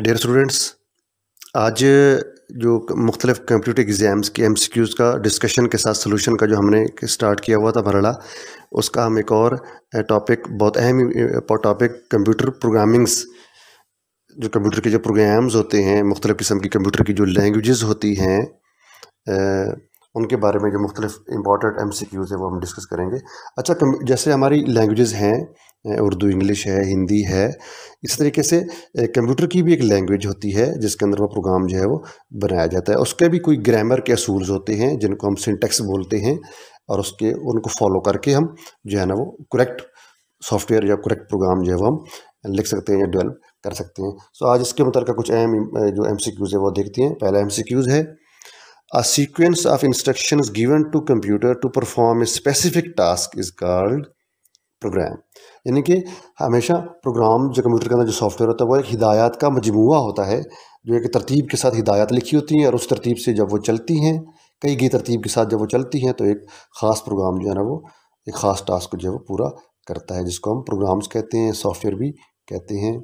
Dear students, आज जो मुख्तलिफ कंप्यूटर एग्ज़ाम्स के MCQs का डिस्कशन के साथ सलूशन का जो हमने स्टार्ट किया हुआ था मरहला, उसका हम एक और टॉपिक, बहुत अहम टॉपिक, कंप्यूटर प्रोग्रामिंग्स, जो कंप्यूटर के जो प्रोग्राम्स होते हैं, मुख्तलिफ किस्म की कंप्यूटर की जो लैंग्वेजेस होती हैं, उनके बारे में जो मुख्तलिफ इंपॉर्टेंट MCQs है वो हम डिस्कस करेंगे। अच्छा, जैसे हमारी लैंग्वेजेस हैं, उर्दू, इंग्लिश है, हिंदी है, इस तरीके से कंप्यूटर की भी एक लैंग्वेज होती है जिसके अंदर वो प्रोग्राम जो है वो बनाया जाता है। उसके भी कोई ग्रामर के असूल्स होते हैं जिनको हम सिंटेक्स बोलते हैं, और उनको फॉलो करके हम जो है ना वो करेक्ट सॉफ्टवेयर या करेक्ट प्रोग्राम जो है वो हम लिख सकते हैं या डेवलप कर सकते हैं। सो आज इसके मतलब कुछ अहम जो MCQs है वो देखते हैं। पहला MCQs है, A sequence of instructions given to computer to perform a specific task is called program। यानी कि हमेशा प्रोग्राम जो कंप्यूटर के अंदर जो सॉफ्टवेयर होता है वो एक हिदायत का मजमूआ होता है, जो एक तरतीब के साथ हिदायत लिखी होती हैं, और उस तरतीब से जब वो चलती हैं, कई गई तरतीब के साथ जब वो चलती हैं, तो एक ख़ास प्रोग्राम जो है ना वो एक ख़ास टास्क जो है वो पूरा करता है, जिसको हम प्रोग्राम्स कहते हैं, सॉफ्टवेयर भी कहते हैं।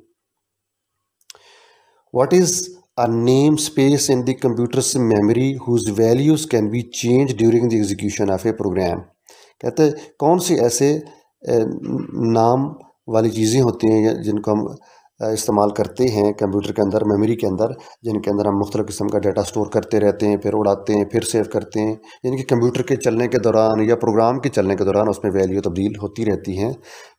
What is a namespace in the computer's memory whose values can be changed during the execution of a program? कहते हैं कौन सी ऐसे नाम वाली चीज़ें होती हैं जिनको हम इस्तेमाल करते हैं कंप्यूटर के अंदर, मेमोरी के अंदर, जिनके अंदर हम मुख्तलिफ़ किस्म का डाटा स्टोर करते रहते हैं, फिर उड़ाते हैं, फिर सेव करते हैं। यानी कि कंप्यूटर के चलने के दौरान या प्रोग्राम के चलने के दौरान उसमें वैल्यू तब्दील होती रहती हैं,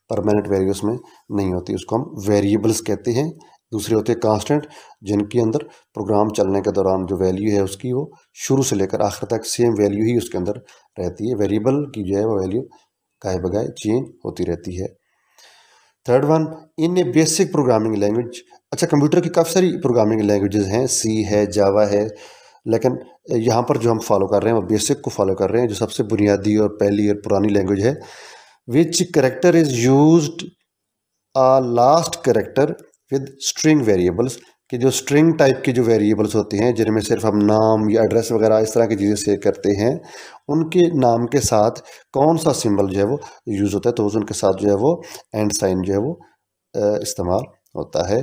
परमानेंट वैल्यू उसमें नहीं होती। उसको हम वेरिएबल्स कहते हैं। दूसरे होते हैं कांस्टेंट, जिनके अंदर प्रोग्राम चलने के दौरान जो वैल्यू है उसकी वो शुरू से लेकर आखिर तक सेम वैल्यू ही उसके अंदर रहती है। वेरिएबल की जो है वो वैल्यू गाए बगाए चेंज होती रहती है। थर्ड वन, इन ए बेसिक प्रोग्रामिंग लैंग्वेज। अच्छा, कंप्यूटर की काफ़ी सारी प्रोग्रामिंग लैंग्वेजेस हैं, C है, जावा है, लेकिन यहाँ पर जो हम फॉलो कर रहे हैं वो बेसिक को फॉलो कर रहे हैं, जो सबसे बुनियादी और पहली और पुरानी लैंग्वेज है। Which character is used a last character with string variables, कि जो स्ट्रिंग टाइप के जो वेरिएबल्स होते हैं जिनमें सिर्फ हम नाम या एड्रेस वगैरह इस तरह की चीज़ें सेव करते हैं, उनके नाम के साथ कौन सा सिंबल जो है वो यूज़ होता है, तो उनके साथ जो है वो एंड साइन जो है वो इस्तेमाल होता है।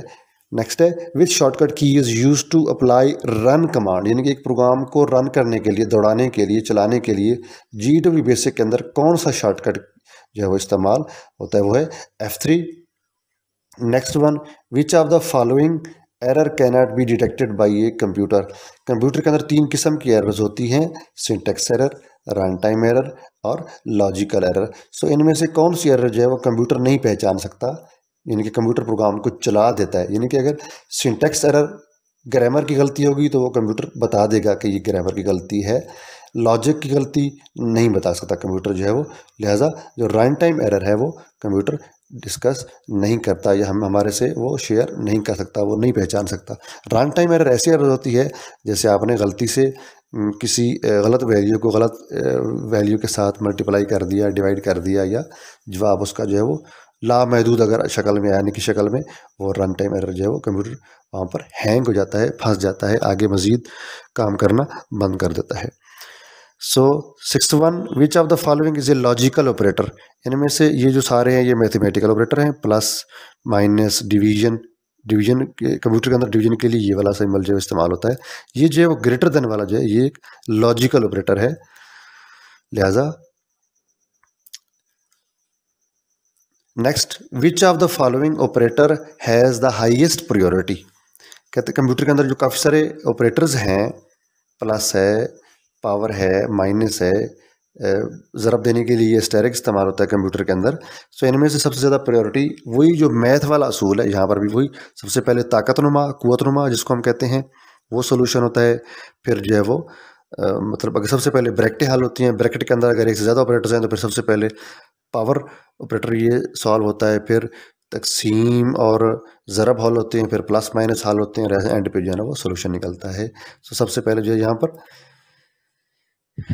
नेक्स्ट है, which shortcut key is use to apply run command, यानी कि एक प्रोग्राम को रन करने के लिए, दौड़ाने के लिए, चलाने के लिए GW बेसिक के अंदर कौन सा शॉर्टकट जो है वो इस्तेमाल होता है, वो है F3। Next one, which of the following error cannot be detected by a computer. Computer के अंदर 3 किस्म की एरर्स होती हैं, syntax error, run time error और लॉजिकल एरर। सो इनमें से कौन सी एरर जो है वो कंप्यूटर नहीं पहचान सकता, यानी कि कंप्यूटर प्रोग्राम को चला देता है। यानी कि अगर सिंटेक्स एरर, ग्रामर की गलती होगी तो वो कंप्यूटर बता देगा कि ये ग्रामर की गलती है। लॉजिक की गलती नहीं बता सकता कंप्यूटर जो है वो, लिहाजा जो रन टाइम एरर है वो कंप्यूटर डिस्कस नहीं करता, या हमारे से वो शेयर नहीं कर सकता, वो नहीं पहचान सकता। रन टाइम एरर ऐसी एरर होती है जैसे आपने गलती से किसी गलत वैल्यू को गलत वैल्यू के साथ मल्टीप्लाई कर दिया, डिवाइड कर दिया, या जवाब उसका जो है वो लामहदूद अगर शक्ल में आने की शक्ल में, वो रन टाइम एरर जो है वो कंप्यूटर वहाँ पर हैंग हो जाता है, फंस जाता है, आगे मज़ीद काम करना बंद कर देता है। So sixth one, which of the following is a logical operator. इनमें से ये जो सारे हैं ये मैथमेटिकल ऑपरेटर हैं, प्लस, माइनस, डिवीजन। डिवीजन के कंप्यूटर के अंदर डिवीजन के लिए ये वाला सिंबल जो इस्तेमाल होता है, ये जो है वो ग्रेटर देन वाला जो है ये एक लॉजिकल ऑपरेटर है। लिहाजा next, which of the following operator has the highest priority. कहते हैं कंप्यूटर के अंदर जो काफ़ी सारे ऑपरेटर्स हैं, प्लस है, पावर है, माइनस है, ज़रब देने के लिए एस्टेरिक इस्तेमाल होता है कंप्यूटर के अंदर। सो इनमें से सबसे ज़्यादा प्रायोरिटी वही जो मैथ वाला असूल है, यहाँ पर भी वही सबसे पहले ताकतनुमा, कुव्वतनुमा जिसको हम कहते हैं, वो सोल्यूशन होता है। फिर जो है वो मतलब अगर सबसे पहले ब्रैकेटें हल होती हैं, ब्रैकेट के अंदर अगर एक से ज़्यादा ऑपरेटर्स हैं तो फिर सबसे पहले पावर ऑपरेटर ये सॉल्व होता है, फिर तकसीम और ज़रब हल होते हैं, फिर प्लस माइनस हल होते हैं, और एंड पे जो है ना वो सोल्यूशन निकलता है। सो सबसे पहले जो है यहाँ पर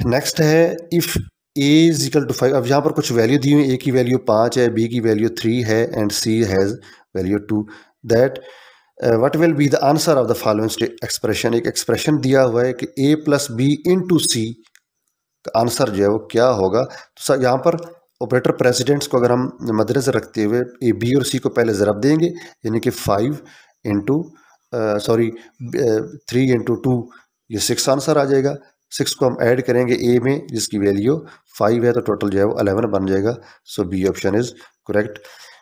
नेक्स्ट है, if a is equal to 5। अब यहाँ पर कुछ वैल्यू दी हुई है, a की वैल्यू 5 है, b की वैल्यू 3 है and c has value 2, that what will be the answer of the following expression. एक एक्सप्रेशन दिया हुआ है कि a प्लस बी इंटू सी का आंसर जो है वो क्या होगा। तो यहाँ पर ऑपरेटर प्रेसिडेंट्स को अगर हम मद्देनजर रखते हुए ए, बी और सी को पहले ज़रब देंगे, यानी कि 5 इंटू सॉरी 3 × 2 ये 6 आंसर आ जाएगा। 6 को हम ऐड करेंगे ए में जिसकी वैल्यू 5 है, तो टोटल जो है वो 11 बन जाएगा। So B option is correct.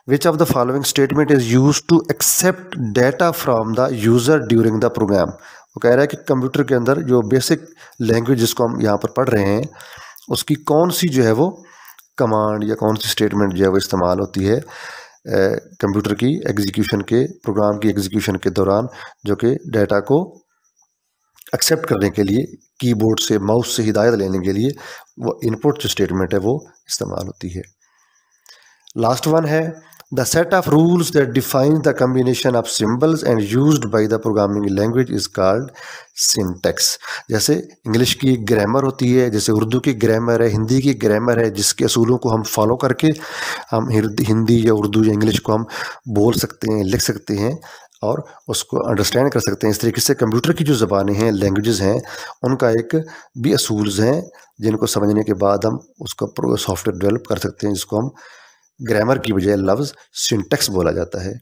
Which of the following statement is use to accept data from the user during the program. वो कह रहा है कि कंप्यूटर के अंदर जो बेसिक लैंग्वेज जिसको हम यहाँ पर पढ़ रहे हैं उसकी कौन सी जो है वो कमांड या कौन सी स्टेटमेंट जो है वो इस्तेमाल होती है कंप्यूटर की एग्जीक्यूशन के, प्रोग्राम की एग्जीक्यूशन के दौरान, जो कि डाटा को एक्सेप्ट करने के लिए कीबोर्ड से, माउस से हिदायत लेने के लिए वो इनपुट जो स्टेटमेंट है वो इस्तेमाल होती है। लास्ट वन है the set of rules that define the combination of symbols and used by the programming language is called syntax. जैसे इंग्लिश की एक ग्रामर होती है, जैसे उर्दू की ग्रामर है, हिंदी की ग्रामर है, जिसके असूलों को हम फॉलो करके हम हिंदी या उर्दू या इंग्लिश को हम बोल सकते हैं, लिख सकते हैं और उसको अंडरस्टैंड कर सकते हैं। इस तरीके से कंप्यूटर की जो ज़बानें हैं, लैंग्वेजेस हैं, उनका एक भी असूल्स हैं जिनको समझने के बाद हम उसका सॉफ्टवेयर डेवलप कर सकते हैं, जिसको हम ग्रामर की बजाय लफ्ज़ सिंटैक्स बोला जाता है।